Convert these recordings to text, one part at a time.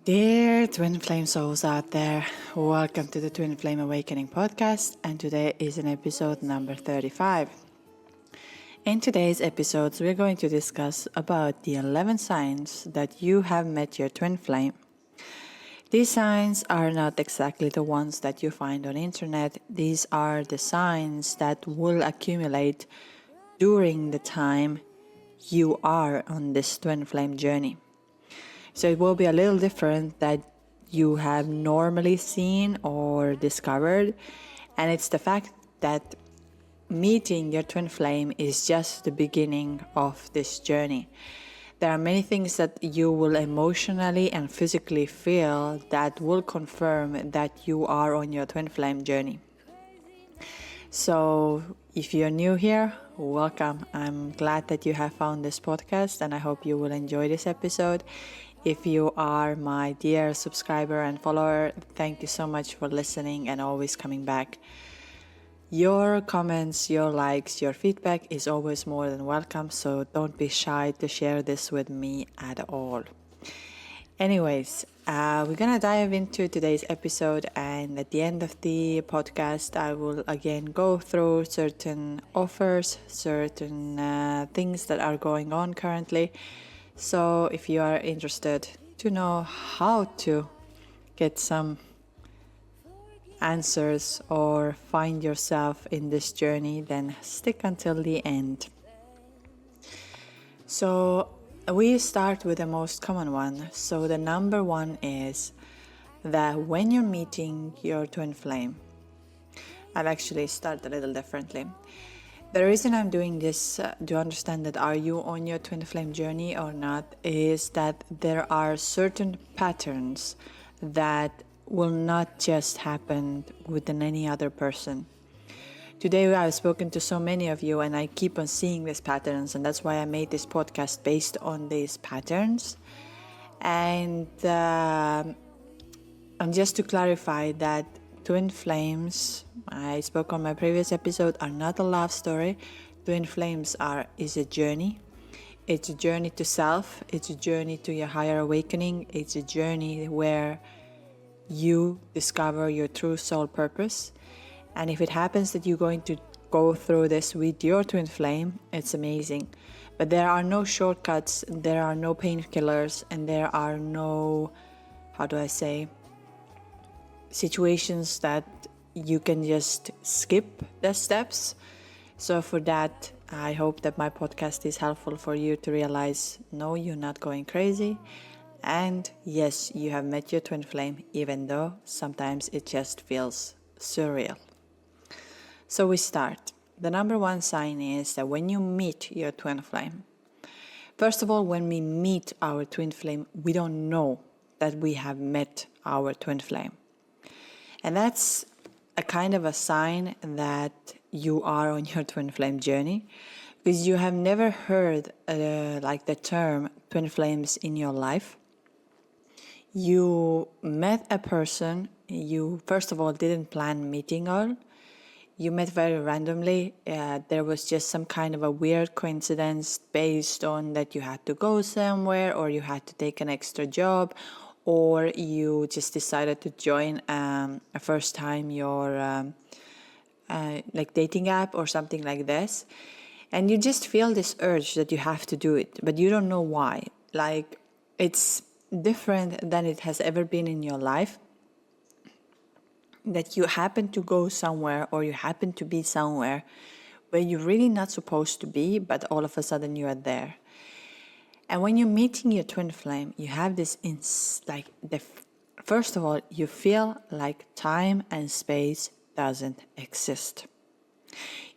Dear Twin Flame souls out there, welcome to the Twin Flame Awakening podcast, and today is an episode number 35. In today's episodes, we're going to discuss about the 11 signs that you have met your twin flame. These signs are not exactly the ones that you find on internet. These are the signs that will accumulate during the time you are on this twin flame journey. So it will be a little different that you have normally seen or discovered. And it's the fact that meeting your twin flame is just the beginning of this journey. There are many things that you will emotionally and physically feel that will confirm that you are on your twin flame journey. So if you're new here, welcome. I'm glad that you have found this podcast and I hope you will enjoy this episode. If you are my dear subscriber and follower, thank you so much for listening and always coming back. Your comments, your likes, your feedback is always more than welcome, so don't be shy to share this with me at all. Anyways, we're gonna dive into today's episode, and at the end of the podcast, I will again go through certain offers, certain things that are going on currently. So if you are interested to know how to get some answers or find yourself in this journey, then stick until the end. So we start with the most common one. So the number one is that when you're meeting your twin flame, I'll actually start a little differently. The reason I'm doing this to understand that are you on your twin flame journey or not is that there are certain patterns that will not just happen within any other person. Today I've spoken to so many of you and I keep on seeing these patterns, and that's why I made this podcast based on these patterns. And just to clarify that twin flames, I spoke on my previous episode, are not a love story. Twin flames is a journey. It's a journey to self. It's a journey to your higher awakening. It's a journey where you discover your true soul purpose. And if it happens that you're going to go through this with your twin flame, it's amazing. But there are no shortcuts, there are no painkillers, and there are no, situations that you can just skip the steps. So for that, I hope that my podcast is helpful for you to realize, no, you're not going crazy. And yes, you have met your twin flame, even though sometimes it just feels surreal. So we start. The number one sign is that when you meet your twin flame, first of all, when we meet our twin flame, we don't know that we have met our twin flame. And that's a kind of a sign that you are on your twin flame journey, because you have never heard the term twin flames in your life. You met a person, you first of all didn't plan meeting her. You met very randomly. There was just some kind of a weird coincidence based on that you had to go somewhere, or you had to take an extra job, or you just decided to join a first time your dating app or something like this. And you just feel this urge that you have to do it, but you don't know why. Like, it's different than it has ever been in your life. That you happen to go somewhere or you happen to be somewhere where you're really not supposed to be, but all of a sudden you are there. And when you're meeting your twin flame, you have this, first of all, you feel like time and space doesn't exist.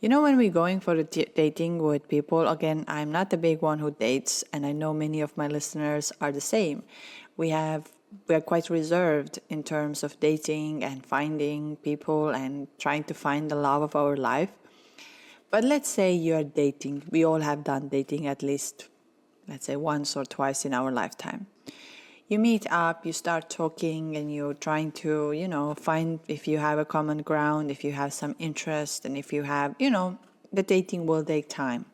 You know, when we're going for dating with people, again, I'm not the big one who dates, and I know many of my listeners are the same. We are quite reserved in terms of dating and finding people and trying to find the love of our life. But let's say you're dating. We all have done dating at least, let's say, once or twice in our lifetime. You meet up, you start talking, and you're trying to, find if you have a common ground, if you have some interest, and if you have, the dating will take time.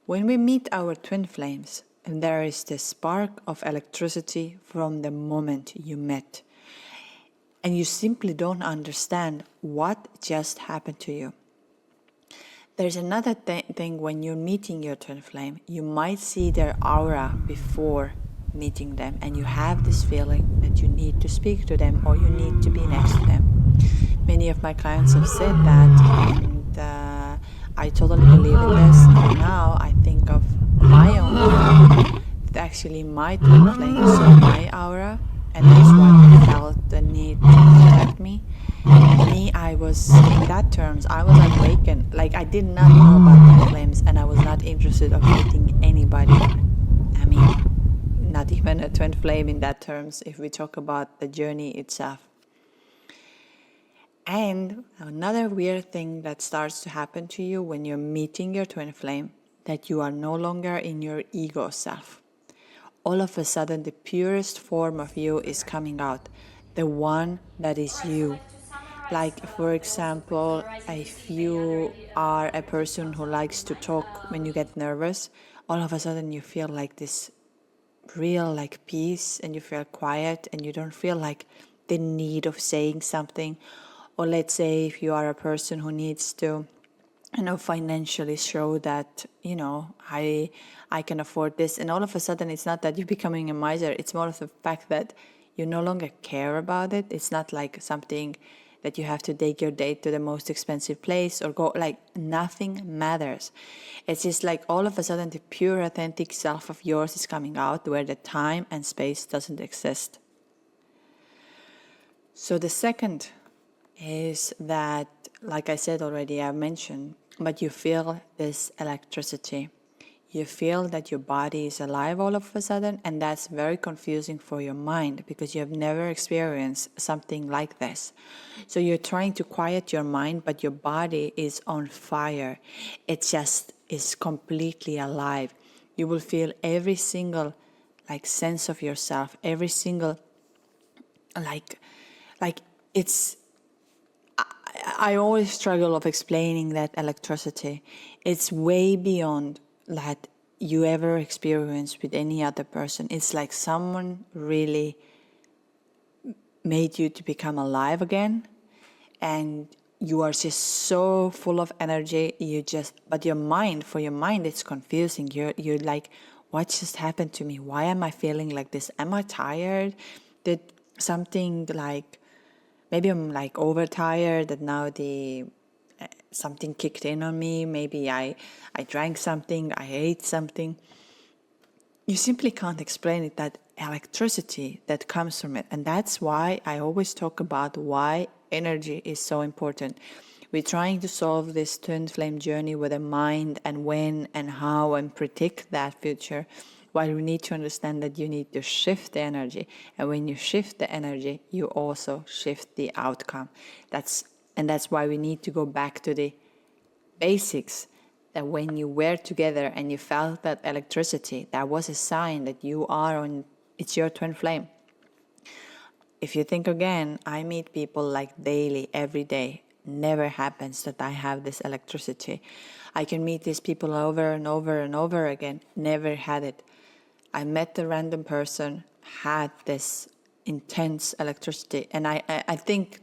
When we meet our twin flames, And there is this spark of electricity from the moment you met. And you simply don't understand what just happened to you. There's another thing when you're meeting your twin flame, you might see their aura before meeting them, and you have this feeling that you need to speak to them or you need to be next to them. Many of my clients have said that, and I totally believe in this. And now I think of my own aura, that actually my twin flame saw my aura, and that's why they felt the need to contact me. And me, I was, in that terms, I was awakened. Like, I did not know about twin flames, and I was not interested of meeting anybody. I mean, not even a twin flame in that terms, if we talk about the journey itself. And another weird thing that starts to happen to you when you're meeting your twin flame, that you are no longer in your ego self. All of a sudden, the purest form of you is coming out, the one that is you. Like, for example, if you are a person who likes to talk when you get nervous, all of a sudden you feel like this real like peace, and you feel quiet, and you don't feel like the need of saying something. Or let's say if you are a person who needs to financially show that I can afford this, and all of a sudden it's not that you're becoming a miser, it's more of the fact that you no longer care about it. It's not like something that you have to take your date to the most expensive place or go, like, nothing matters. It's just like all of a sudden the pure authentic self of yours is coming out, where the time and space doesn't exist. So the second is that, like I said already, I've mentioned, but you feel this electricity. You feel that your body is alive all of a sudden, and that's very confusing for your mind because you have never experienced something like this. So you're trying to quiet your mind, but your body is on fire. It just is completely alive. You will feel every single sense of yourself, every single like it's I always struggle of explaining that electricity. It's way beyond that you ever experience with any other person. It's like someone really made you to become alive again, and you are just so full of energy. But for your mind, it's confusing. You're like, what just happened to me? Why am I feeling like this? Am I tired? Did something maybe I'm overtired, that now something kicked in on me. Maybe I drank something, I ate something. You simply can't explain it, that electricity that comes from it. And that's why I always talk about why energy is so important. We're trying to solve this twin flame journey with a mind, and when and how, and predict that future, while we need to understand that you need to shift the energy. And when you shift the energy, you also shift the outcome. That's why we need to go back to the basics, that when you were together and you felt that electricity, that was a sign that it's your twin flame. If you think again, I meet people daily, every day. Never happens that I have this electricity. I can meet these people over and over and over again. Never had it. I met a random person, had this intense electricity, and I think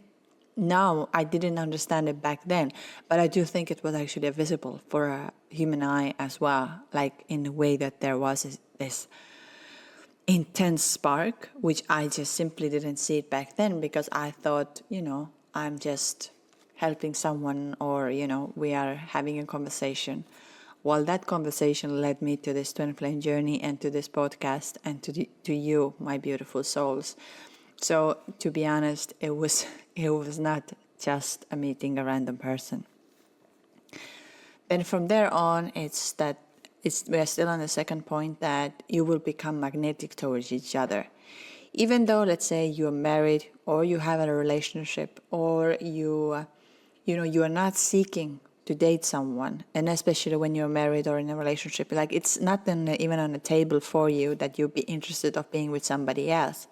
now, I didn't understand it back then, but I do think it was actually visible for a human eye as well, in a way that there was this intense spark, which I just simply didn't see it back then, because I thought, I'm just helping someone, or, we are having a conversation. Well, that conversation led me to this twin flame journey and to this podcast and to you, my beautiful souls. So, to be honest, it was not just a meeting a random person. Then from there on, we are still on the second point, that you will become magnetic towards each other. Even though, let's say, you are married, or you have a relationship, or you are not seeking to date someone, and especially when you're married or in a relationship, it's not even on the table for you that you'll be interested of being with somebody else.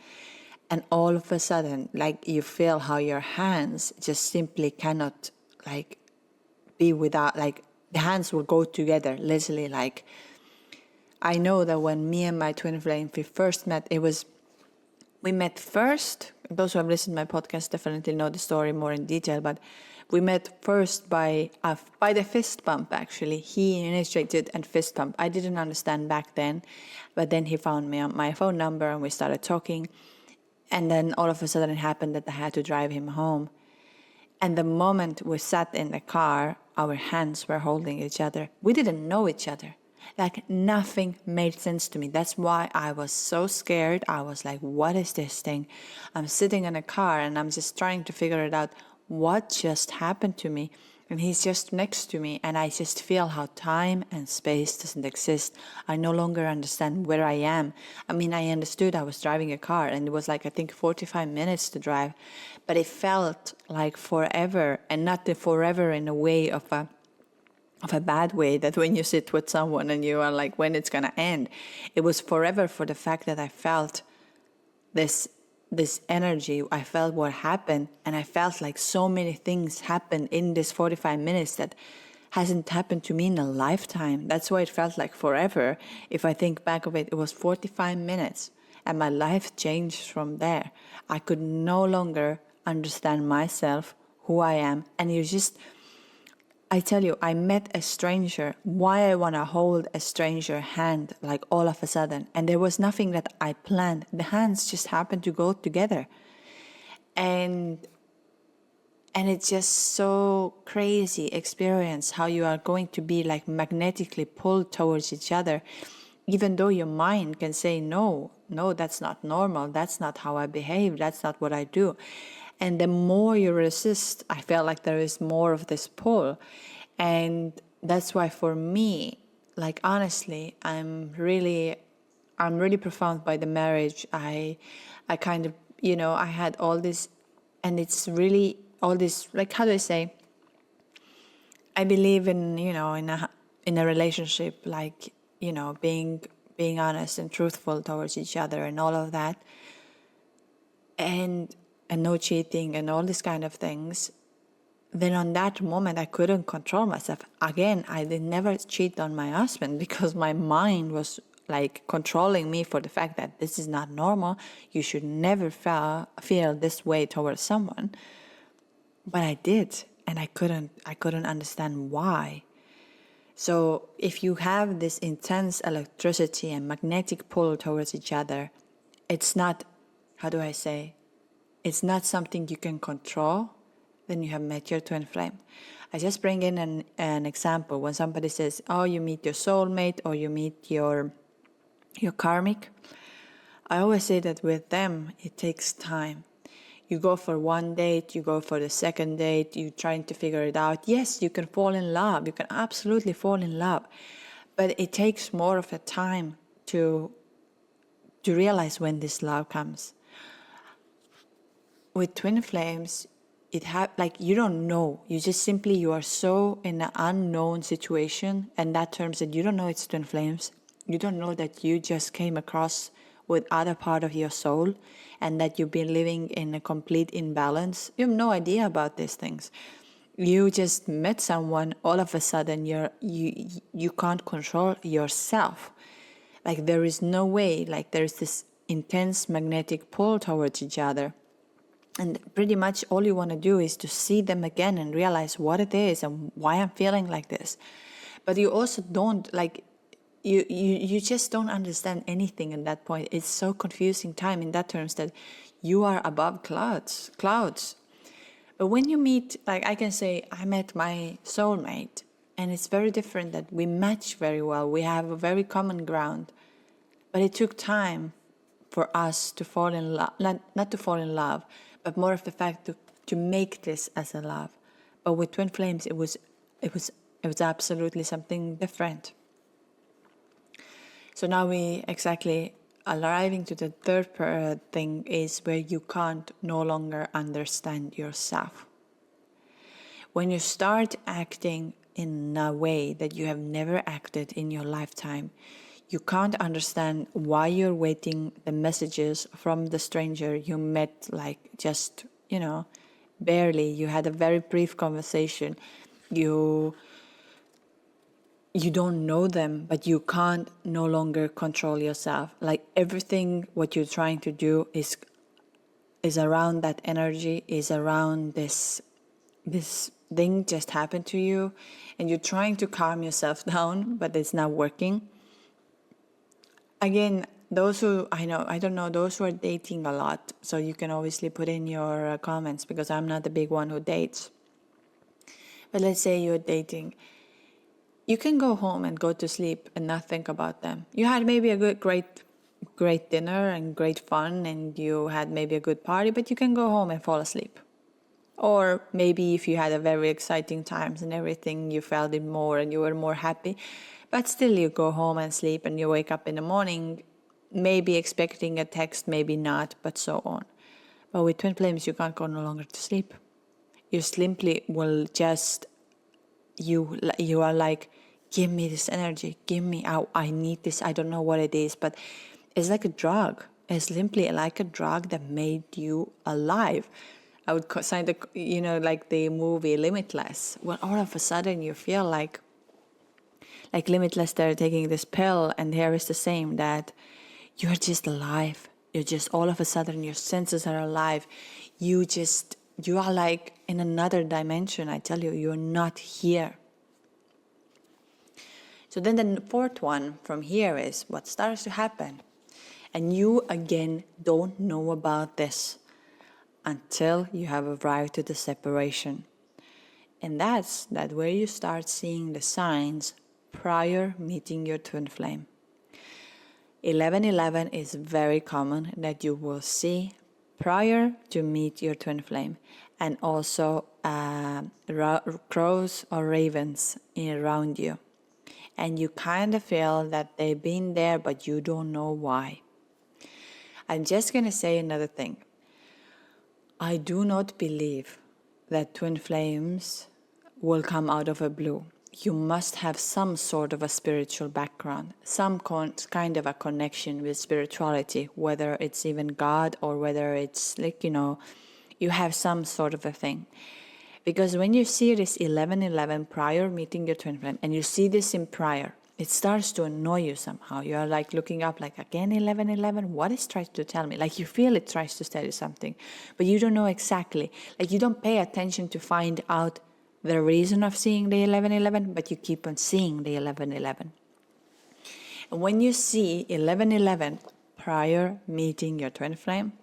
And all of a sudden, you feel how your hands just simply cannot be without, the hands will go together, literally, I know that when me and my twin flame we first met, we met first. Those who have listened to my podcast definitely know the story more in detail, but we met first by the fist bump, actually. He initiated and fist bump. I didn't understand back then, but then he found me on my phone number and we started talking. And then all of a sudden it happened that I had to drive him home. And the moment we sat in the car, our hands were holding each other. We didn't know each other. Like nothing made sense to me. That's why I was so scared. I was like, what is this thing? I'm sitting in a car and I'm just trying to figure it out. What just happened to me? And he's just next to me, and I just feel how time and space doesn't exist. I no longer understand where I am. I mean, I understood I was driving a car, and it was like, I think, 45 minutes to drive. But it felt like forever, and not the forever in a way of a bad way, that when you sit with someone and you are like, when it's going to end. It was forever for the fact that I felt this energy. I felt what happened, and I felt like so many things happened in this 45 minutes that hasn't happened to me in a lifetime. That's why it felt like forever. If I think back of it, it was 45 minutes, and my life changed from there. I could no longer understand myself, who I am, and I tell you, I met a stranger. Why I want to hold a stranger hand like all of a sudden. And there was nothing that I planned. The hands just happened to go together. And it's just so crazy experience how you are going to be like magnetically pulled towards each other. Even though your mind can say, no, that's not normal. That's not how I behave. That's not what I do. And the more you resist, I feel like there is more of this pull. And that's why for me, like honestly, I'm really profound by the marriage. I kind of, I had all this, and it's really all this, like, how do I say? I believe in, in a relationship, like, being honest and truthful towards each other and all of that. And no cheating and all these kind of things. Then on that moment, I couldn't control myself. Again, I did never cheat on my husband because my mind was like controlling me for the fact that this is not normal. You should never feel this way towards someone. But I did, and I couldn't understand why. So if you have this intense electricity and magnetic pull towards each other, it's not, how do I say? It's not something you can control. Then you have met your twin flame. I just bring in an example. When somebody says, oh, you meet your soulmate or you meet your karmic, I always say that with them, it takes time. You go for one date, you go for the second date, you're trying to figure it out. Yes, you can fall in love. You can absolutely fall in love. But it takes more of a time to realize when this love comes. With twin flames, you don't know. You are so in an unknown situation, and that terms that you don't know it's twin flames. You don't know that you just came across with other part of your soul, and that you've been living in a complete imbalance. You have no idea about these things. You just met someone, all of a sudden you can't control yourself. Like there is no way, like there's this intense magnetic pull towards each other. And pretty much all you want to do is to see them again and realize what it is and why I'm feeling like this. But you also don't, like, you just don't understand anything at that point. It's so confusing time in that terms that you are above clouds. But when you meet, like I can say, I met my soulmate, and it's very different that we match very well. We have a very common ground. But it took time for us to fall in love, not to fall in love, but more of the fact to make this as a love. But with twin flames, it was absolutely something different. So now we exactly arriving to the third thing is where you can't no longer understand yourself. When you start acting in a way that you have never acted in your lifetime, you can't understand why you're waiting the messages from the stranger you met, like just, barely. You had a very brief conversation. You you don't know them, but you can't no longer control yourself. Like everything what you're trying to do is around that energy, is around this thing just happened to you, and you're trying to calm yourself down, but it's not working. Again, those who I don't know, those who are dating a lot, so you can obviously put in your comments, because I'm not the big one who dates. But let's say you're dating. You can go home and go to sleep and not think about them. You had maybe a great dinner and great fun, and you had maybe a good party, but you can go home and fall asleep. Or maybe if you had a very exciting times and everything, you felt it more and you were more happy, but still you go home and sleep, and you wake up in the morning, maybe expecting a text, maybe not, but so on. But with twin flames, you can't go no longer to sleep. You simply will just, you are like, give me this energy, give me out, I need this, I don't know what it is, but it's like a drug. It's simply like a drug that made you alive. I would sign the, like the movie Limitless, when all of a sudden you feel like Limitless, they're taking this pill, and here is the same, that you're just alive. You're just, all of a sudden your senses are alive. You are like in another dimension. I tell you, you're not here. So then the fourth one from here is what starts to happen. And you again don't know about this until you have arrived to the separation. And that's where you start seeing the signs prior meeting your twin flame. 1111 is very common that you will see prior to meet your twin flame, and also crows or ravens around you. And you kind of feel that they've been there, but you don't know why. I'm just going to say another thing. I do not believe that twin flames will come out of a blue. You must have some sort of a spiritual background, some kind of a connection with spirituality, whether it's even God or whether it's you have some sort of a thing. Because when you see this 1111 prior meeting your twin flame, and you see this in prior, it starts to annoy you somehow. You are like looking up, like, again 1111, what is trying to tell me? Like you feel it tries to tell you something, but you don't know exactly. Like you don't pay attention to find out the reason of seeing the 1111, but you keep on seeing the 1111. And when you see 1111 prior meeting your twin flame,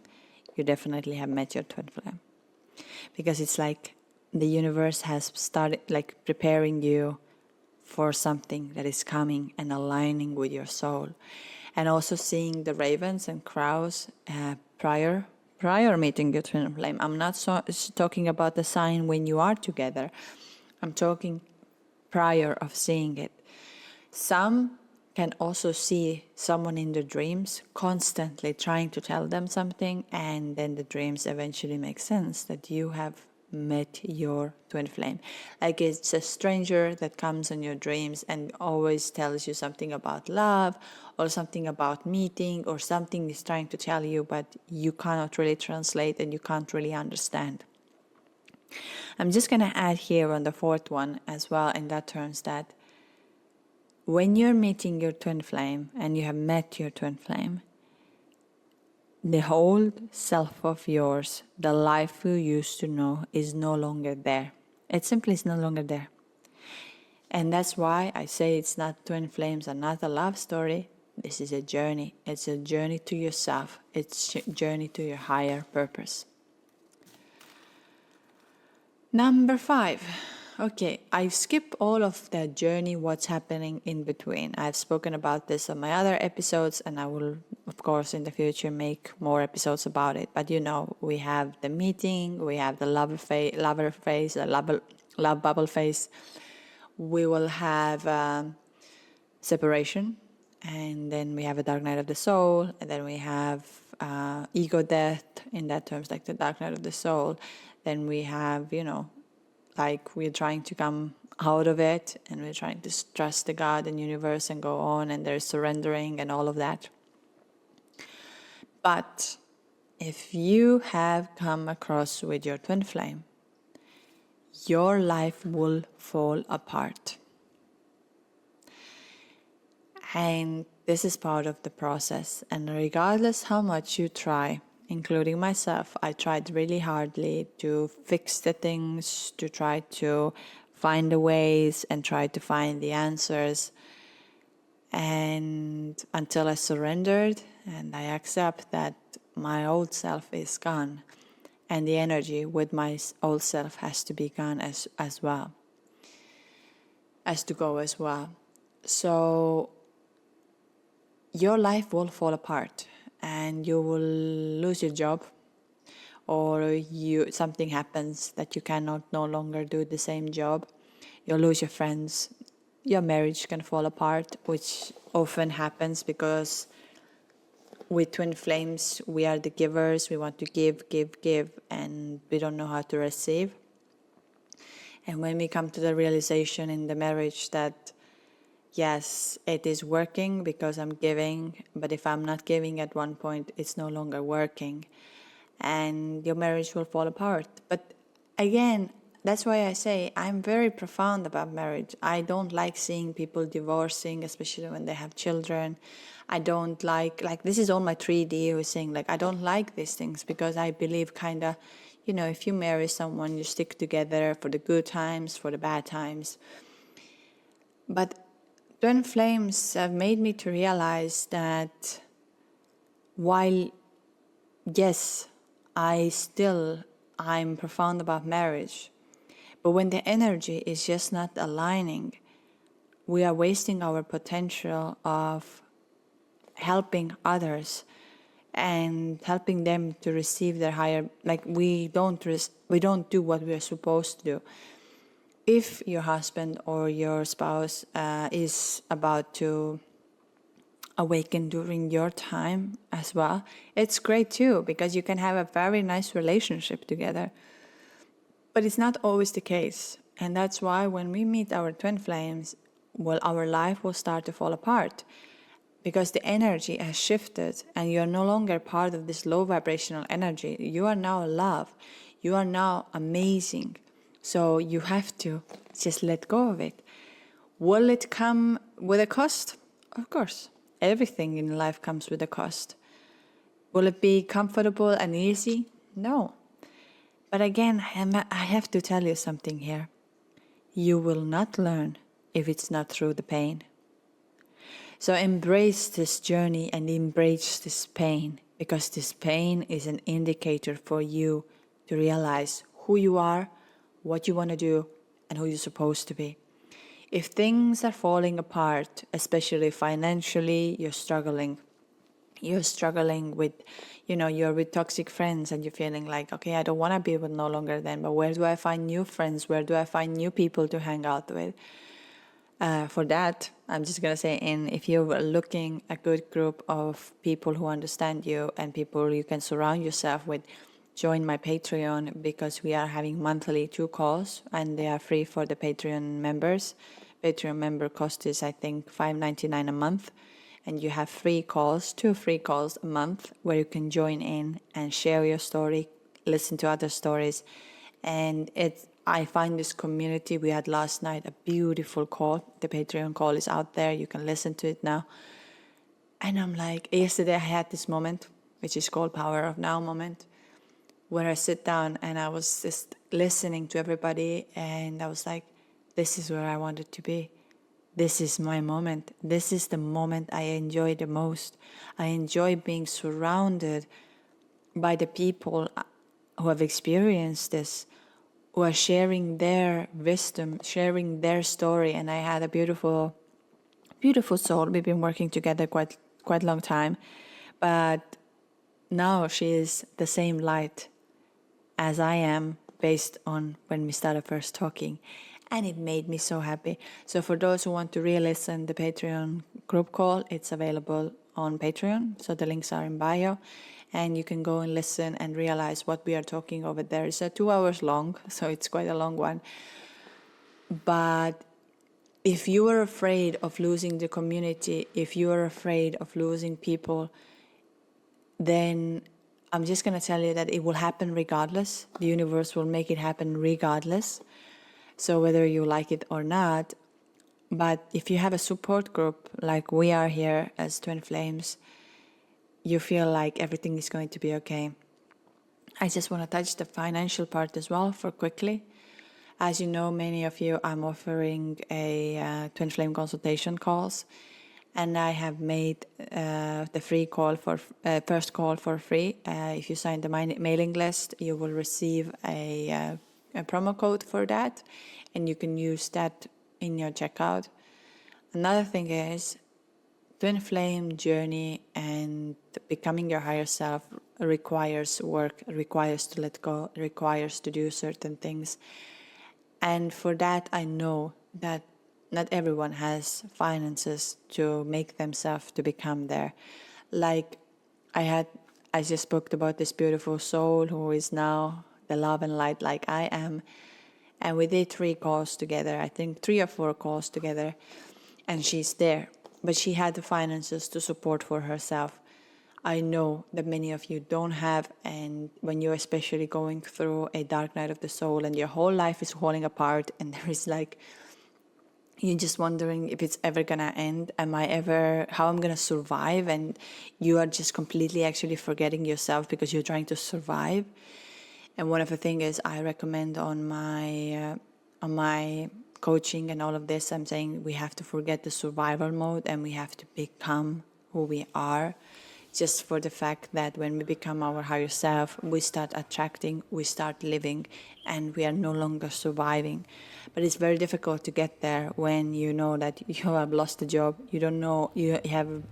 you definitely have met your twin flame. Because it's like the universe has started like preparing you for something that is coming and aligning with your soul. And also seeing the ravens and crows prior meeting your twin flame. I'm not talking about the sign when you are together. I'm talking prior of seeing it. Some can also see someone in their dreams constantly trying to tell them something, and then the dreams eventually make sense that you have met your twin flame. Like it's a stranger that comes in your dreams and always tells you something about love or something about meeting, or something is trying to tell you, but you cannot really translate and you can't really understand. I'm just going to add here on the fourth one as well, in that terms, that when you're meeting your twin flame and you have met your twin flame, the whole self of yours, the life you used to know, is no longer there. It simply is no longer there. And that's why I say it's not twin flames are not a love story. This is a journey. It's a journey to yourself. It's a journey to your higher purpose. Number 5. Okay, I skip all of the journey, what's happening in between. I've spoken about this on my other episodes, and I will, of course, in the future make more episodes about it. But we have the meeting, we have the love bubble phase. We will have separation, and then we have a dark night of the soul, and then we have ego death, in that terms, like the dark night of the soul. Then we have, like we're trying to come out of it, and we're trying to trust the God and universe and go on, and there's surrendering and all of that. But if you have come across with your twin flame, your life will fall apart. And this is part of the process. And regardless how much you try, including myself, I tried really hardly to fix the things, to try to find the ways and try to find the answers. And until I surrendered and I accept that my old self is gone and the energy with my old self has to be gone as well, has to go as well. So your life will fall apart and you will lose your job, or something happens that you cannot no longer do the same job. You'll lose your friends. Your marriage can fall apart, which often happens because with twin flames, we are the givers. We want to give, and we don't know how to receive. And when we come to the realization in the marriage that, yes, it is working because I'm giving, but if I'm not giving at one point, it's no longer working. And your marriage will fall apart. But again, that's why I say I'm very profound about marriage. I don't like seeing people divorcing, especially when they have children. I don't like this is all my 3D who is saying, I don't like these things because I believe if you marry someone, you stick together for the good times, for the bad times. But twin flames have made me to realize that while, yes, I'm profound about marriage, but when the energy is just not aligning, we are wasting our potential of helping others and helping them to receive their higher, we don't do what we are supposed to do. If your husband or your spouse is about to awaken during your time as well, it's great too, because you can have a very nice relationship together. But it's not always the case. And that's why when we meet our twin flames, our life will start to fall apart, because the energy has shifted and you're no longer part of this low vibrational energy. You are now love. You are now amazing. So you have to just let go of it. Will it come with a cost? Of course. Everything in life comes with a cost. Will it be comfortable and easy? No. But again, I have to tell you something here. You will not learn if it's not through the pain. So embrace this journey and embrace this pain, because this pain is an indicator for you to realize who you are, what you want to do, and who you're supposed to be. If things are falling apart, especially financially, you're struggling with, you're with toxic friends and you're feeling like, okay, I don't want to be with no longer them, but where do I find new friends? Where do I find new people to hang out with? For that, I'm just going to say, if you're looking a good group of people who understand you and people you can surround yourself with, join my Patreon, because we are having monthly 2 calls and they are free for the Patreon members. Patreon member cost is, I think, $5.99 a month. And you have 2 free calls a month where you can join in and share your story, listen to other stories. And I find this community, we had last night a beautiful call. The Patreon call is out there. You can listen to it now. And I'm like, yesterday I had this moment, which is called Power of Now moment, where I sit down and I was just listening to everybody. And I was like, this is where I wanted to be. This is my moment. This is the moment I enjoy the most. I enjoy being surrounded by the people who have experienced this, who are sharing their wisdom, sharing their story. And I had a beautiful, beautiful soul. We've been working together quite a long time. But now she is the same light as I am, based on when we started first talking. And it made me so happy. So for those who want to re-listen the Patreon group call, it's available on Patreon. So the links are in bio. And you can go and listen and realize what we are talking over there. It's 2 hours long, so it's quite a long one. But if you are afraid of losing the community, if you are afraid of losing people, then I'm just going to tell you that it will happen regardless. The universe will make it happen regardless. So whether you like it or not, But if you have a support group like we are here as Twin Flames, you feel like everything is going to be okay. I just want to touch the financial part as well for quickly. As you know, many of you, I'm offering a Twin Flame consultation calls, and I have made the free call for first call for free. If you sign the mailing list, you will receive a promo code for that, and you can use that in your checkout. Another thing is, Twin Flame journey and becoming your higher self requires work, requires to let go, requires to do certain things. And for that, I know that not everyone has finances to make themselves to become there. Like I just spoke about this beautiful soul who is now the love and light like I am. And we did 3 calls together, I think 3 or 4 calls together, and she's there. But she had the finances to support for herself. I know that many of you don't have, and when you're especially going through a dark night of the soul and your whole life is falling apart, and there is like, you're just wondering if it's ever gonna end, how I'm gonna survive, and you are just completely actually forgetting yourself because you're trying to survive. And one of the things is I recommend on my coaching and all of this, I'm saying we have to forget the survival mode and we have to become who we are. Just for the fact that when we become our higher self, we start attracting, we start living, and we are no longer surviving. But it's very difficult to get there when you know that you have lost a job, you don't know, you have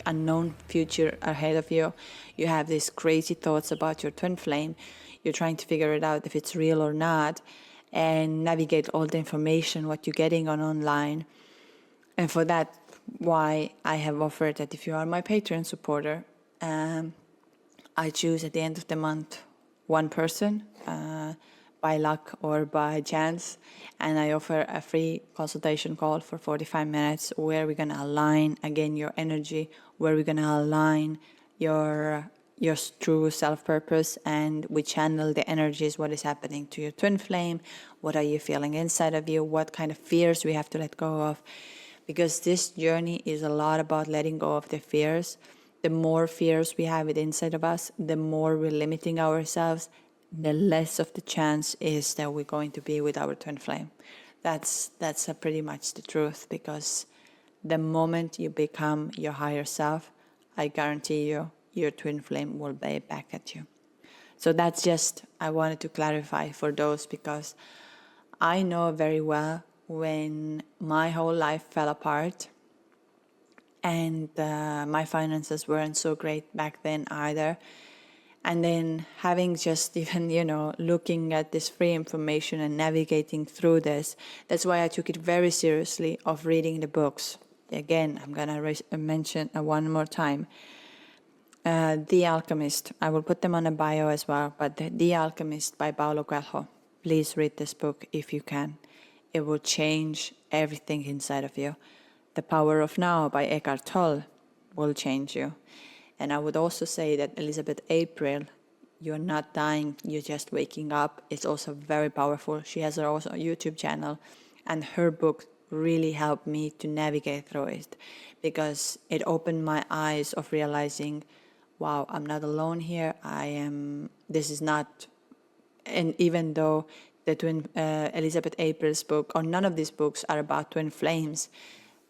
unknown future ahead of you, you have these crazy thoughts about your twin flame, you're trying to figure it out if it's real or not, and navigate all the information, what you're getting on online. And for that, why I have offered that if you are my Patreon supporter, I choose at the end of the month one person by luck or by chance, and I offer a free consultation call for 45 minutes where we're going to align again your energy, where we're going to align your true self-purpose, and we channel the energies, what is happening to your twin flame, what are you feeling inside of you, what kind of fears we have to let go of. Because this journey is a lot about letting go of the fears. The more fears we have it inside of us, the more we're limiting ourselves, the less of the chance is that we're going to be with our twin flame. That's pretty much the truth, because the moment you become your higher self, I guarantee you, your twin flame will be back at you. So that's just, I wanted to clarify for those, because I know very well when my whole life fell apart and my finances weren't so great back then either. And then having just even, looking at this free information and navigating through this, that's why I took it very seriously of reading the books. Again, I'm going to mention one more time. The Alchemist, I will put them on a bio as well, but The Alchemist by Paulo Coelho. Please read this book if you can. It will change everything inside of you. The Power of Now by Eckhart Tolle will change you. And I would also say that Elizabeth April, You're Not Dying, You're Just Waking Up, is also very powerful. She has also a YouTube channel, and her book really helped me to navigate through it, because it opened my eyes of realizing, wow, I'm not alone here. This is not, and even though the twin Elizabeth April's book, or none of these books are about twin flames,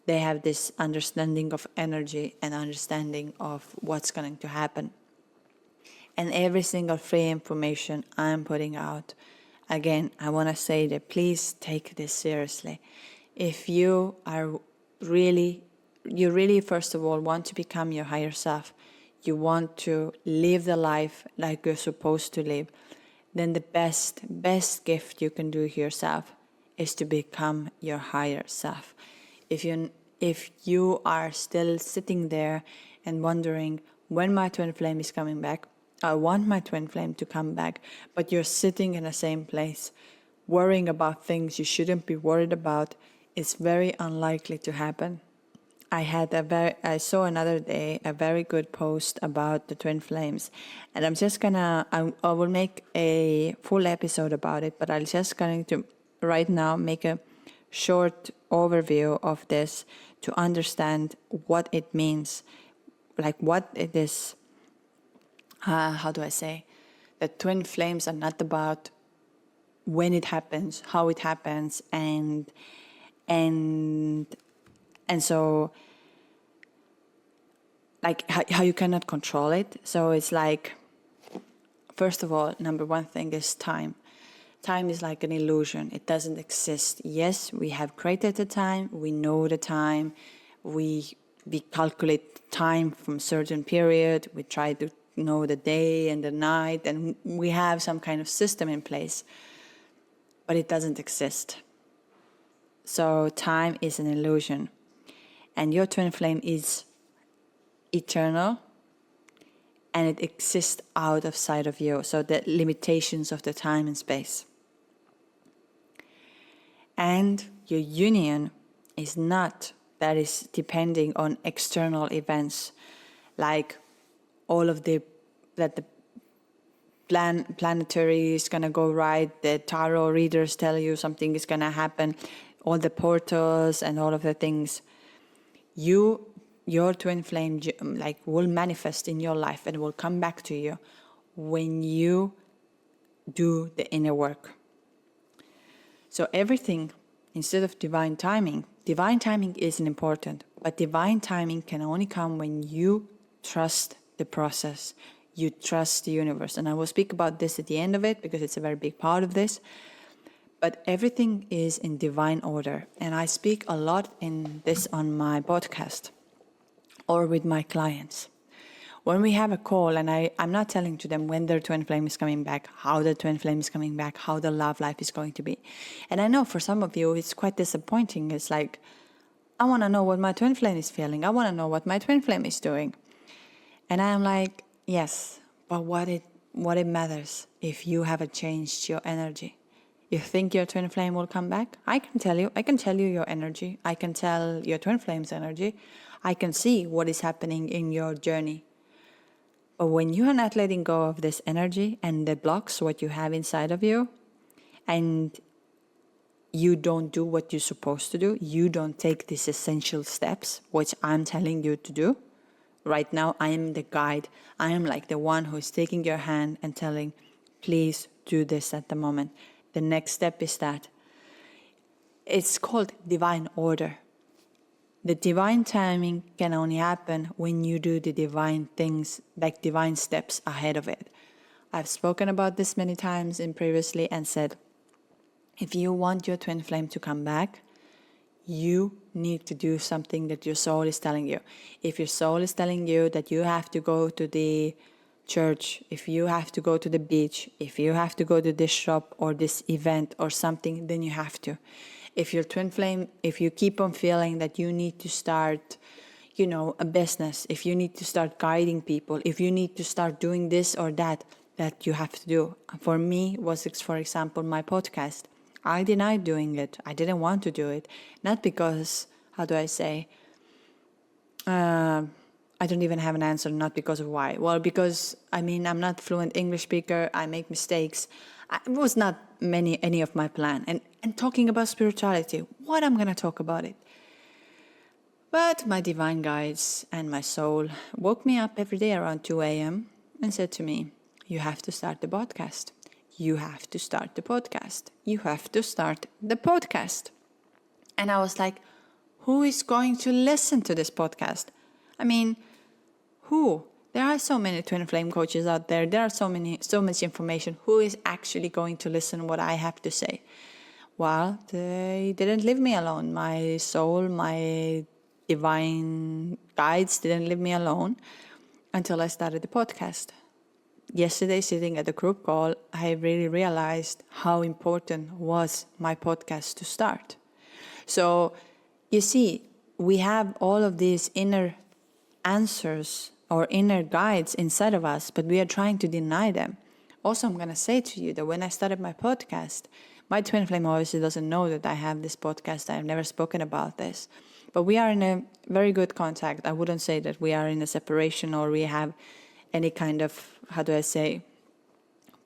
they have this understanding of energy and understanding of what's going to happen. And every single free information I'm putting out, again, I want to say that please take this seriously. If you really first of all want to become your higher self, you want to live the life like you're supposed to live, then the best gift you can do to yourself is to become your higher self. If you are still sitting there and wondering when my twin flame is coming back, I want my twin flame to come back, but you're sitting in the same place, worrying about things you shouldn't be worried about, it's very unlikely to happen. I saw another day a very good post about the twin flames, and I will make a full episode about it, but I'm just going to right now make a short overview of this to understand what it means, like what it is. How do I say? That twin flames are not about when it happens, how it happens, and so like how you cannot control it. So it's like, first of all, number one thing is time. Time is like an illusion. It doesn't exist. Yes, we have created the time. We know the time. We calculate time from certain period. We try to know the day and the night, and we have some kind of system in place. But it doesn't exist. So time is an illusion. And your twin flame is eternal, and it exists out of sight of you. So the limitations of the time and space. And your union is not that is depending on external events, like all of the planetary is going to go right, the tarot readers tell you something is going to happen, all the portals and all of the things. Your twin flame like will manifest in your life and will come back to you when you do the inner work. So everything, instead of divine timing isn't important, but divine timing can only come when you trust the process, you trust the universe. And I will speak about this at the end of it because it's a very big part of this. But everything is in divine order. And I speak a lot in this on my podcast or with my clients. When we have a call, and I'm not telling to them when their twin flame is coming back, how the twin flame is coming back, how the love life is going to be. And I know for some of you, it's quite disappointing. It's like, I want to know what my twin flame is feeling. I want to know what my twin flame is doing. And I'm like, yes, but what it matters if you haven't changed your energy. You think your twin flame will come back? I can tell you your energy. I can tell your twin flame's energy. I can see what is happening in your journey. But when you are not letting go of this energy and the blocks, what you have inside of you, and you don't do what you're supposed to do, you don't take these essential steps, which I'm telling you to do. Right now, I am the guide. I am like the one who is taking your hand and telling, please do this at the moment. The next step is that. It's called divine order. The divine timing can only happen when you do the divine things, like divine steps ahead of it. I've spoken about this many times in previously and said, if you want your twin flame to come back, you need to do something that your soul is telling you. If your soul is telling you that you have to go to the church, if you have to go to the beach, if you have to go to this shop or this event or something, then you have to. If your twin flame, if you keep on feeling that you need to start, a business, if you need to start guiding people, if you need to start doing this or that you have to do. For me, was, for example, my podcast. I denied doing it. I didn't want to do it. Not because, how do I say, I don't even have an answer, not because of why. Well, because, I'm not fluent English speaker. I make mistakes. It was not any of my plan. And talking about spirituality, what I'm going to talk about it. But my divine guides and my soul woke me up every day around 2 a.m. and said to me, you have to start the podcast. You have to start the podcast. You have to start the podcast. And I was like, who is going to listen to this podcast? Who? There are so many twin flame coaches out there. There are so much information. Who is actually going to listen what I have to say? Well, they didn't leave me alone. My soul, my divine guides didn't leave me alone until I started the podcast. Yesterday, sitting at the group call, I really realized how important was my podcast to start. So, you see, we have all of these inner answers or inner guides inside of us, but we are trying to deny them. Also, I'm going to say to you that when I started my podcast, my twin flame obviously doesn't know that I have this podcast. I've never spoken about this. But we are in a very good contact. I wouldn't say that we are in a separation or we have any kind of,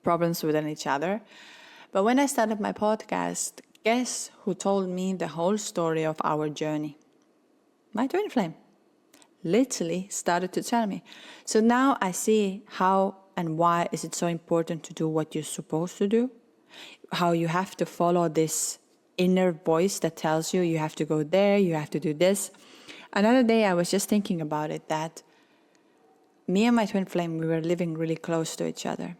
problems with each other. But when I started my podcast, Guess who told me the whole story of our journey? My twin flame. Literally started to tell me. So now I see how and why is it so important to do what you're supposed to do. How you have to follow this inner voice that tells you you have to go there, you have to do this. Another day I was just thinking about it, that me and my twin flame, we were living really close to each other.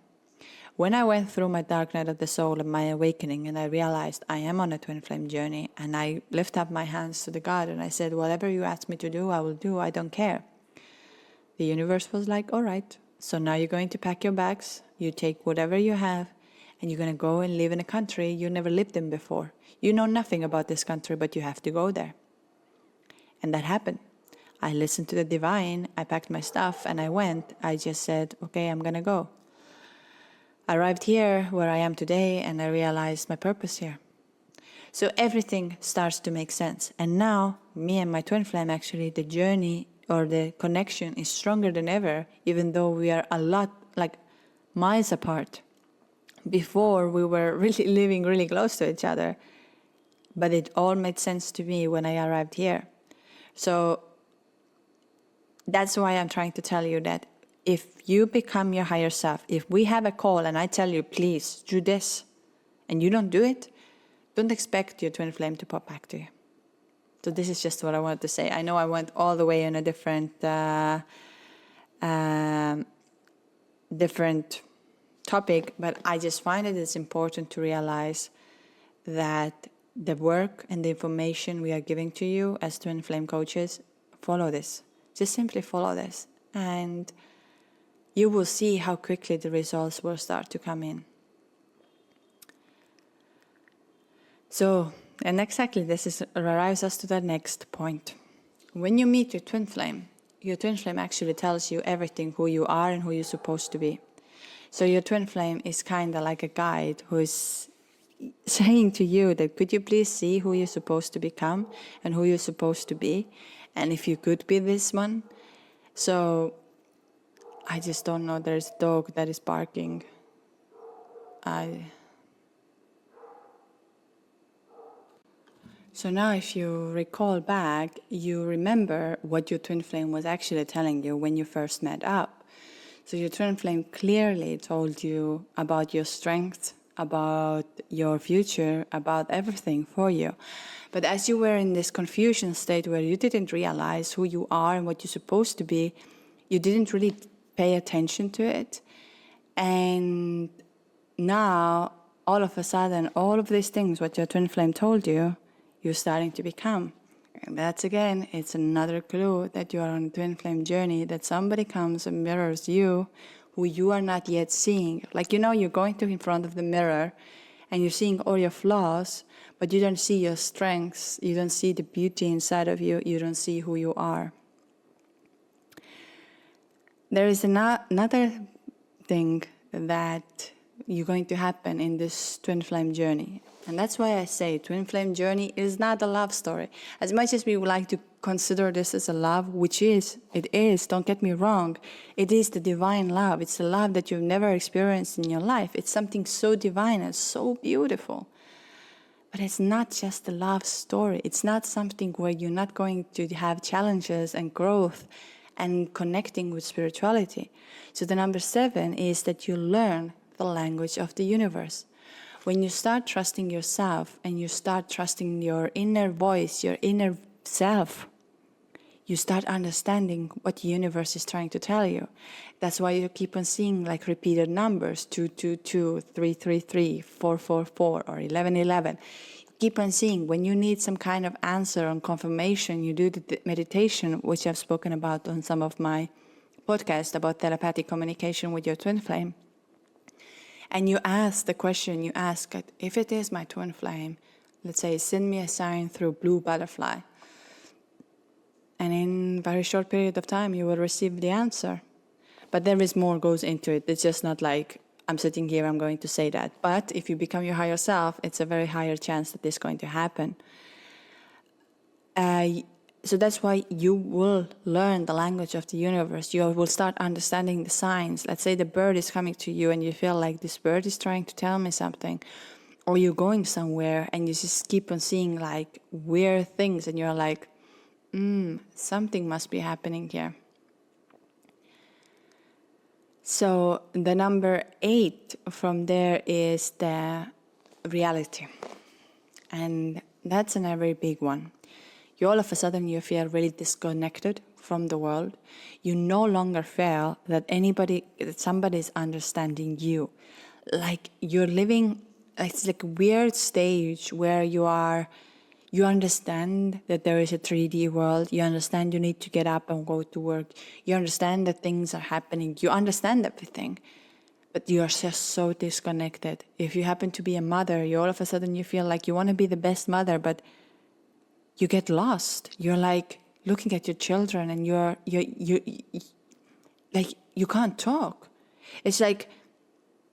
When I went through my dark night of the soul and my awakening, and I realized I am on a twin flame journey, and I lift up my hands to the God and I said, whatever you ask me to do, I will do. I don't care. The universe was like, all right, so now you're going to pack your bags, you take whatever you have, and you're going to go and live in a country you never lived in before. You know nothing about this country, but you have to go there. And that happened. I listened to the divine, I packed my stuff, and I went. I just said, okay, I'm going to go. I arrived here where I am today, and I realized my purpose here. So everything starts to make sense. And now, me and my twin flame, actually, the journey or the connection is stronger than ever, even though we are a lot, like miles apart. Before, we were really living really close to each other. But it all made sense to me when I arrived here. So that's why I'm trying to tell you that if you become your higher self, if we have a call and I tell you, please do this, and you don't do it, don't expect your twin flame to pop back to you. So this is just what I wanted to say. I know I went all the way in a different topic, but I just find it's important to realize that the work and the information we are giving to you as twin flame coaches, follow this. Just simply follow this. And you will see how quickly the results will start to come in. So, and exactly this arrives us to the next point. When you meet your twin flame actually tells you everything, who you are and who you're supposed to be. So your twin flame is kind of like a guide who is saying to you that could you please see who you're supposed to become and who you're supposed to be, and if you could be this one. So I just don't know, there's a dog that is barking. So now if you recall back, you remember what your twin flame was actually telling you when you first met up. So your twin flame clearly told you about your strength, about your future, about everything for you. But as you were in this confusion state where you didn't realize who you are and what you're supposed to be, you didn't really pay attention to it. And now, all of a sudden, all of these things, what your twin flame told you, you're starting to become. And that's again, it's another clue that you are on a twin flame journey, that somebody comes and mirrors you who you are not yet seeing. Like, you're going to in front of the mirror and you're seeing all your flaws, but you don't see your strengths, you don't see the beauty inside of you, you don't see who you are. There is another thing that you're going to happen in this twin flame journey. And that's why I say twin flame journey is not a love story. As much as we would like to consider this as a love, which it is, don't get me wrong, it is the divine love. It's a love that you've never experienced in your life. It's something so divine and so beautiful. But it's not just a love story. It's not something where you're not going to have challenges and growth and connecting with spirituality. So the number 7 is that you learn the language of the universe. When you start trusting yourself and you start trusting your inner voice, your inner self, you start understanding what the universe is trying to tell you. That's why you keep on seeing like repeated numbers, 222, 333, 444, or 1111. Keep on seeing when you need some kind of answer on confirmation, you do the meditation, which I've spoken about on some of my podcasts about telepathic communication with your twin flame. And you ask the question, you ask, if it is my twin flame, let's say, send me a sign through blue butterfly. And in a very short period of time, you will receive the answer. But there is more goes into it. It's just not like, I'm sitting here, I'm going to say that. But if you become your higher self, it's a very higher chance that this is going to happen. So that's why you will learn the language of the universe. You will start understanding the signs. Let's say the bird is coming to you and you feel like this bird is trying to tell me something. or you're going somewhere and you just keep on seeing like weird things and you're like, something must be happening here. So the number 8 from there is the reality. And that's a very big one. You all of a sudden you feel really disconnected from the world. You no longer feel that somebody is understanding you. Like you're living, it's like a weird stage where you understand that there is a 3D world. You understand you need to get up and go to work. You understand that things are happening. You understand everything. But you are just so disconnected. If you happen to be a mother, you all of a sudden you feel like you want to be the best mother, but you get lost. You're like looking at your children and you like you can't talk. It's like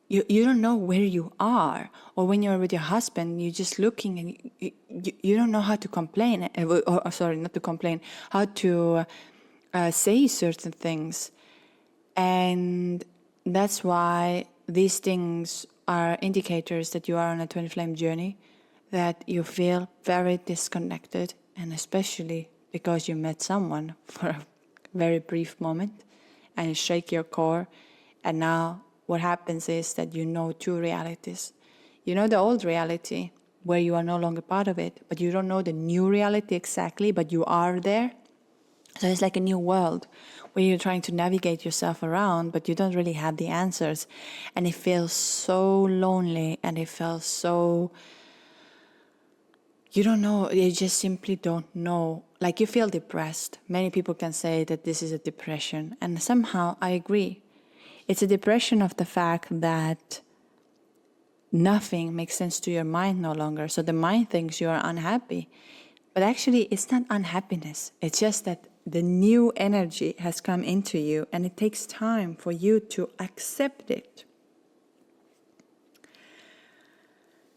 you don't know where you are. Or when you're with your husband, you're just looking and you don't know how to complain. Or sorry, not to complain, how to say certain things. And that's why these things are indicators that you are on a twin flame journey, that you feel very disconnected, and especially because you met someone for a very brief moment and you shake your core, and now what happens is that you know two realities. You know the old reality where you are no longer part of it, but you don't know the new reality exactly, but you are there. So it's like a new world where you're trying to navigate yourself around, but you don't really have the answers. And it feels so lonely, and it feels so, you don't know, you just simply don't know. Like you feel depressed. Many people can say that this is a depression, and somehow I agree. It's a depression of the fact that nothing makes sense to your mind no longer. So the mind thinks you are unhappy. But actually, it's not unhappiness. It's just that the new energy has come into you, and it takes time for you to accept it.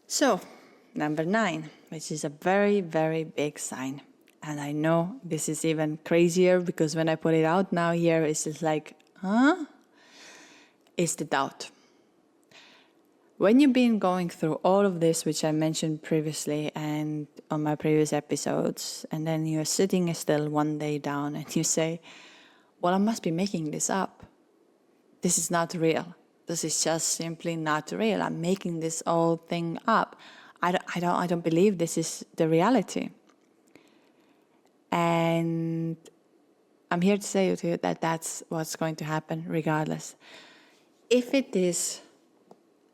So, number 9, which is a very, very big sign. And I know this is even crazier because when I put it out now here, it's just like, is the doubt. When you've been going through all of this, which I mentioned previously and on my previous episodes, and then you're sitting still one day down and you say, well, I must be making this up. This is not real. This is just simply not real. I'm making this whole thing up. I don't believe this is the reality. And I'm here to say to you that that's what's going to happen regardless. If it is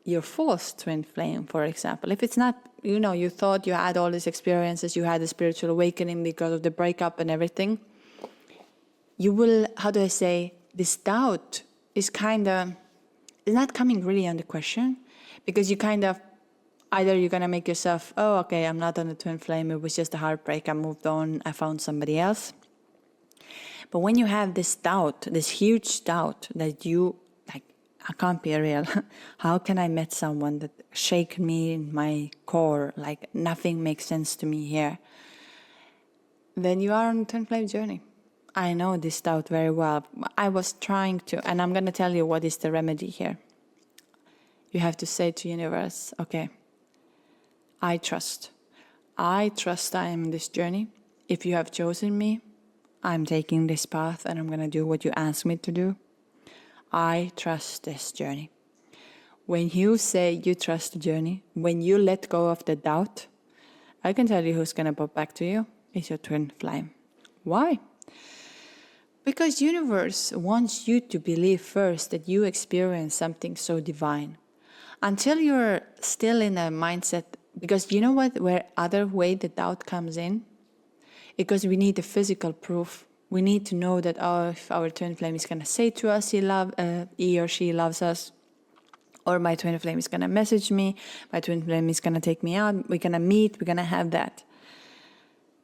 your false twin flame, for example, if it's not, you thought you had all these experiences, you had a spiritual awakening because of the breakup and everything, you will, this doubt is not coming really under question, because you either you're going to make yourself, oh, okay, I'm not on the twin flame, it was just a heartbreak, I moved on, I found somebody else. But when you have this doubt, this huge doubt that I can't be real. How can I met someone that shake me in my core, like nothing makes sense to me here? Then you are on a twin flame journey. I know this doubt very well. I was trying to, and I'm going to tell you what is the remedy here. You have to say to universe, okay, I trust. I trust I am on this journey. If you have chosen me, I'm taking this path and I'm going to do what you ask me to do. I trust this journey. When you say you trust the journey, when you let go of the doubt, I can tell you who's going to pop back to you. It's your twin flame. Why? Because universe wants you to believe first that you experience something so divine. Until you're still in a mindset, because you know what, where other way the doubt comes in? Because we need the physical proof. We need to know that if our twin flame is going to say to us he or she loves us, or my twin flame is going to message me, my twin flame is going to take me out, we're going to meet, we're going to have that.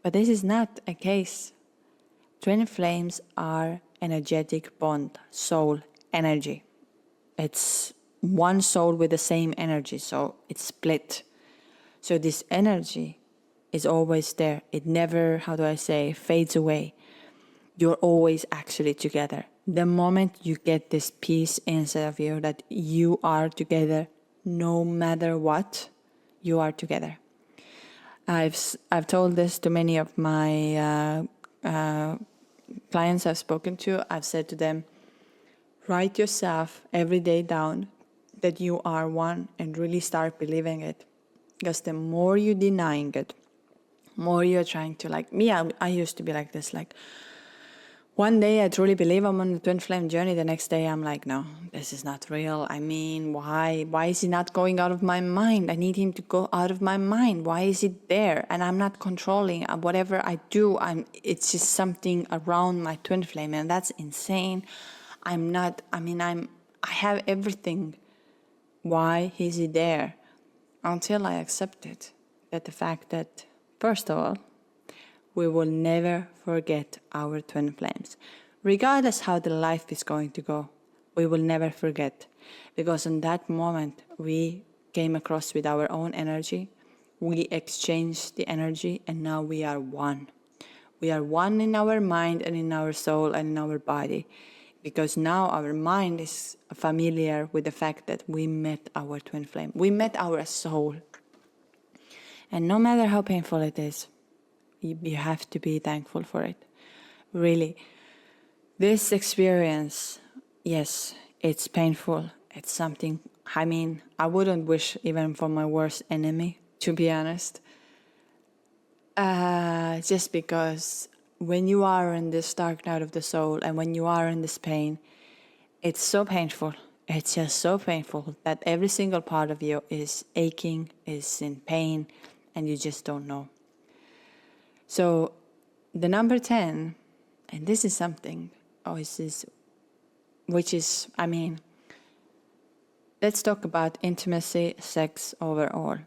But this is not a case. Twin flames are energetic bond, soul, energy. It's one soul with the same energy, so it's split. So this energy is always there. It never, fades away. You're always actually together. The moment you get this peace inside of you that you are together no matter what, you are together. I've told this to many of my clients I've spoken to. I've said to them, write yourself every day down that you are one and really start believing it. Because the more you're denying it, more you're trying to, like me, I used to be like this, like one day I truly believe I'm on the twin flame journey. The next day I'm like, no, this is not real. I mean, why is he not going out of my mind? I need him to go out of my mind. Why is he there? And I'm not controlling whatever I do. It's just something around my twin flame, and that's insane. I have everything. Why is he there? Until I accepted that the fact that, first of all, we will never forget our twin flames. Regardless how the life is going to go, we will never forget. Because in that moment, we came across with our own energy, we exchanged the energy, and now we are one. We are one in our mind and in our soul and in our body. Because now our mind is familiar with the fact that we met our twin flame. We met our soul. And no matter how painful it is, you have to be thankful for it. Really. This experience, yes, it's painful. It's something, I wouldn't wish even for my worst enemy, to be honest. Just because when you are in this dark night of the soul and when you are in this pain, it's so painful. It's just so painful that every single part of you is aching, is in pain, and you just don't know. So the number 10, and this is something, let's talk about intimacy, sex overall.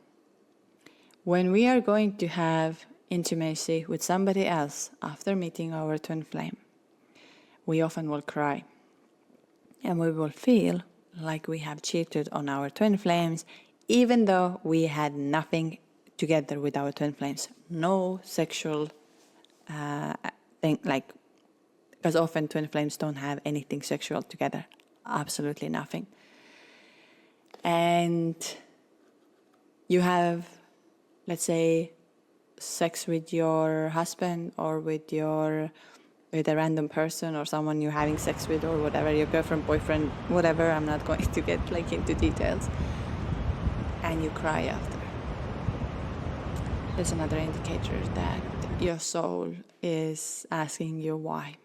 When we are going to have intimacy with somebody else after meeting our twin flame, we often will cry. And we will feel like we have cheated on our twin flames, even though we had nothing together with our twin flames. No sexual thing, because often twin flames don't have anything sexual together. Absolutely nothing. And you have, let's say, sex with your husband or with a random person or someone you're having sex with or whatever, your girlfriend, boyfriend, whatever. I'm not going to get into details. And you cry after. There's another indicator that your soul is asking you why.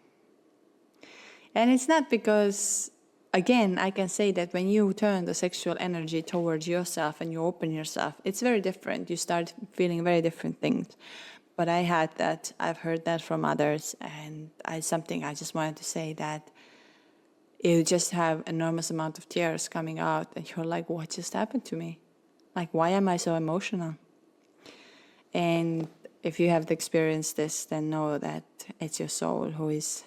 And it's not because, again, I can say that when you turn the sexual energy towards yourself and you open yourself, it's very different. You start feeling very different things. But I had that. I've heard that from others. And I just wanted to say that you just have enormous amount of tears coming out. And you're like, what just happened to me? Like, why am I so emotional? And if you have experienced this, then know that it's your soul who is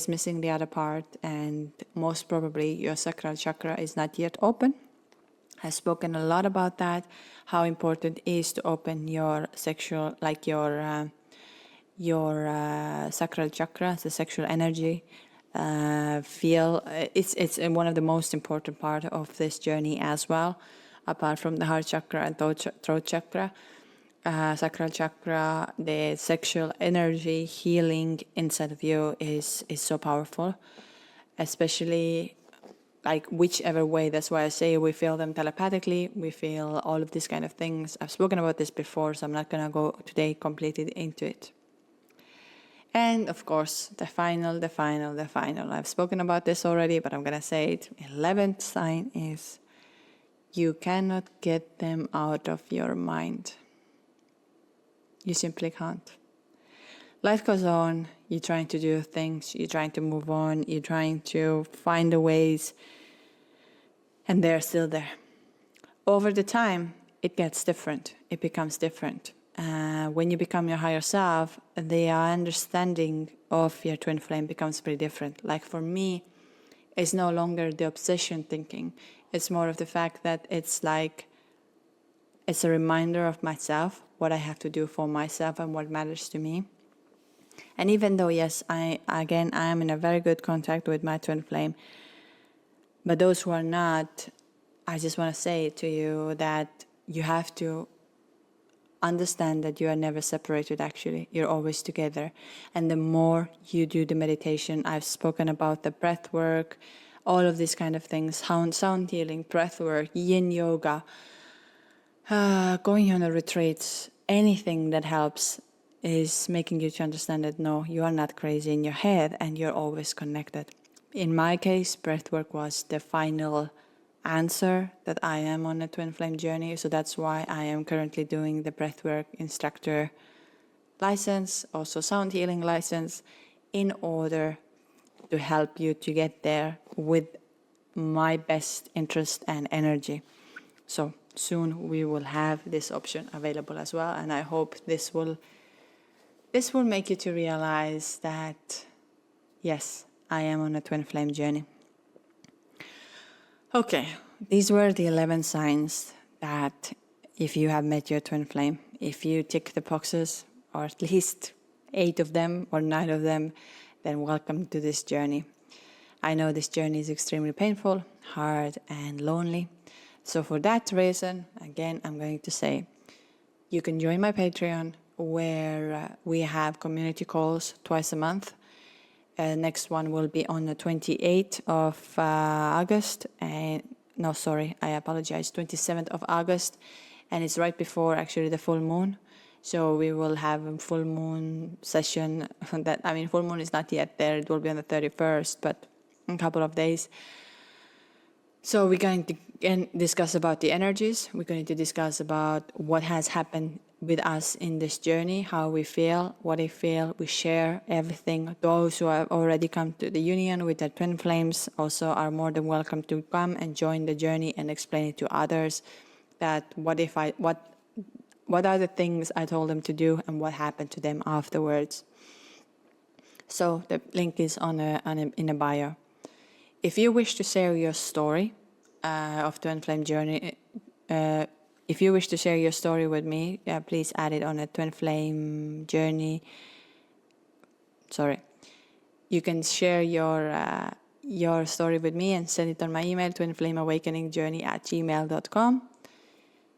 missing the other part, and most probably your sacral chakra is not yet open. I've spoken a lot about that, how important it is to open your sexual, your sacral chakra, the sexual energy. It's one of the most important part of this journey as well, apart from the heart chakra and throat chakra. Sacral chakra, the sexual energy healing inside of you is so powerful, especially whichever way. That's why I say we feel them telepathically, we feel all of these kind of things. I've spoken about this before, so I'm not going to go today completely into it. And of course, the final. I've spoken about this already, but I'm going to say it. 11th sign is you cannot get them out of your mind. You simply can't. Life goes on, you're trying to do things, you're trying to move on, you're trying to find the ways, and they're still there. Over the time, it gets different, it becomes different. When you become your higher self, the understanding of your twin flame becomes pretty different. Like for me, it's no longer the obsession thinking, it's more of the fact that it's a reminder of myself, what I have to do for myself and what matters to me. And even though, yes, I am in a very good contact with my twin flame, but those who are not, I just want to say to you that you have to understand that you are never separated. Actually, you're always together. And the more you do the meditation, I've spoken about the breath work, all of these kind of things, sound healing, breath work, yin yoga, going on a retreats, anything that helps is making you to understand that no, you are not crazy in your head and you're always connected. In my case, breathwork was the final answer that I am on a twin flame journey. So that's why I am currently doing the breathwork instructor license, also sound healing license, in order to help you to get there with my best interest and energy. So soon we will have this option available as well, and I hope this will make you to realize that yes, I am on a twin flame journey. Okay, these were the 11 signs that if you have met your twin flame, if you tick the boxes, or at least 8 of them or 9 of them, then welcome to this journey. I know this journey is extremely painful, hard, and lonely. So for that reason, again, I'm going to say, you can join my Patreon, where we have community calls twice a month. Next one will be on the 28th of August. No, sorry, I apologize, 27th of August. And it's right before actually the full moon. So we will have a full moon session. Full moon is not yet there. It will be on the 31st, but in a couple of days. So we're going to discuss about the energies. We're going to discuss about what has happened with us in this journey, how we feel, what I feel. We share everything. Those who have already come to the union with their twin flames also are more than welcome to come and join the journey and explain it to others. That what are the things I told them to do and what happened to them afterwards. So the link is in the bio. If you wish to share your story of twin flame journey, if you wish to share your story with me, please add it on a twin flame journey. You can share your story with me and send it on my email, twinflameawakeningjourney@gmail.com.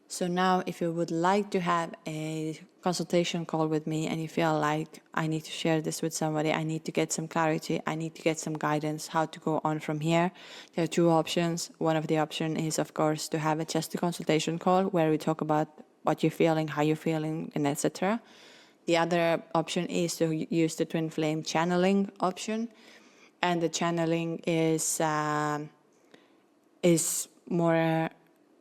So now, if you would like to have a consultation call with me and you feel like I need to share this with somebody, I need to get some clarity, I need to get some guidance how to go on from here, there are 2 options. One of the options is, of course, to have just a consultation call where we talk about what you're feeling, how you're feeling, and etc. The other option is to use the twin flame channeling option, and the channeling is more.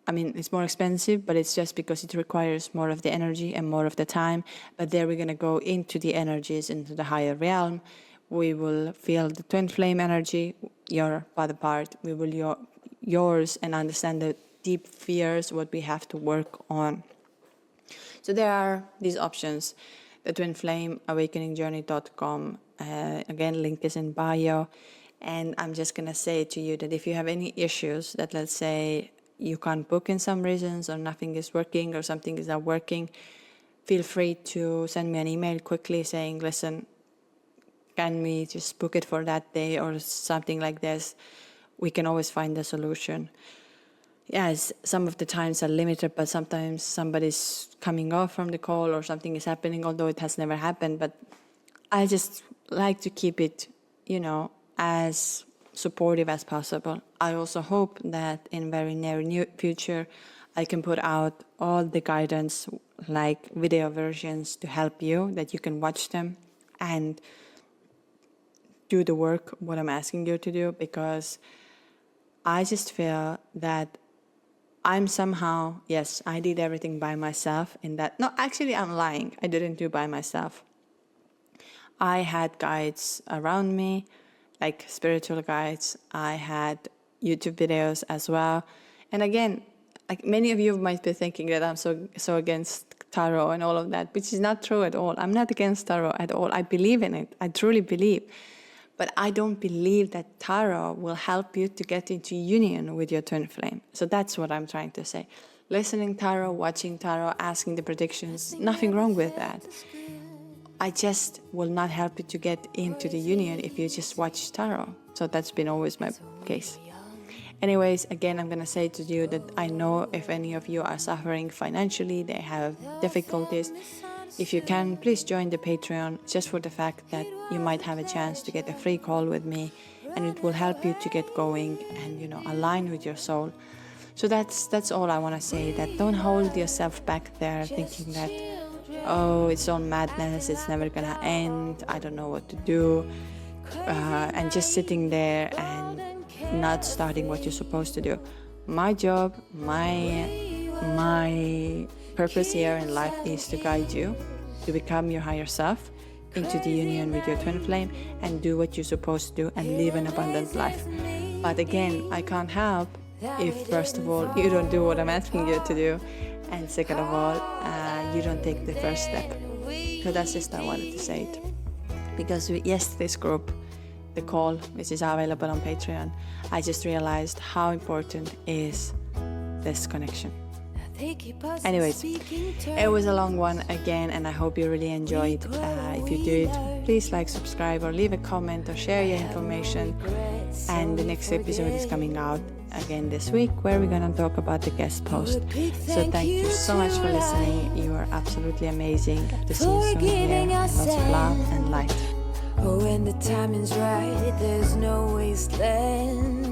It's more expensive, but it's just because it requires more of the energy and more of the time. But there we're going to go into the energies, into the higher realm. We will feel the twin flame energy, your other part. We will yours, and understand the deep fears, what we have to work on. So there are these options. The twinflameawakeningjourney.com. Again, link is in bio. And I'm just going to say to you that if you have any issues that, let's say, you can't book in some reasons, or nothing is working, or something is not working, feel free to send me an email quickly saying, listen, can we just book it for that day or something like this? We can always find a solution. Yes, some of the times are limited, but sometimes somebody's coming off from the call or something is happening, although it has never happened. But I just like to keep it, as supportive as possible. I also hope that in very near future I can put out all the guidance, like video versions, to help you, that you can watch them and do the work what I'm asking you to do, because I just feel that I'm somehow, yes, I did everything by myself in that. No, actually I'm lying. I didn't do by myself. I had guides around me, like spiritual guides. I had YouTube videos as well. And again, like many of you might be thinking that I'm so against tarot and all of that, which is not true at all. I'm not against tarot at all. I believe in it. I truly believe. But I don't believe that tarot will help you to get into union with your twin flame. So that's what I'm trying to say. Listening tarot, watching tarot, asking the predictions, nothing wrong with that. I just will not help you to get into the union if you just watch tarot. So that's been always my case. Anyways, again, I'm gonna say to you that I know if any of you are suffering financially, they have difficulties. If you can, please join the Patreon, just for the fact that you might have a chance to get a free call with me, and it will help you to get going and align with your soul. So that's all I want to say. That don't hold yourself back there thinking that, oh, it's all madness, it's never gonna end, I don't know what to do, and just sitting there and not starting what you're supposed to do. My job, my purpose here in life is to guide you to become your higher self, into the union with your twin flame, and do what you're supposed to do and live an abundant life. But again, I can't help if, first of all, you don't do what I'm asking you to do, and second of all, you don't take the first step. So that's just I wanted to say it. Because yesterday's group, the call, which is available on Patreon, I just realized how important is this connection. Anyways, it was a long one again, and I hope you really enjoyed. If you did, please like, subscribe, or leave a comment, or share your information. And the next episode is coming out again this week, where we're gonna talk about the guest post. So thank you so much for listening. You are absolutely amazing. To see you soon here. Lots of love and light. Oh, when the timing's right, there's no wasteland.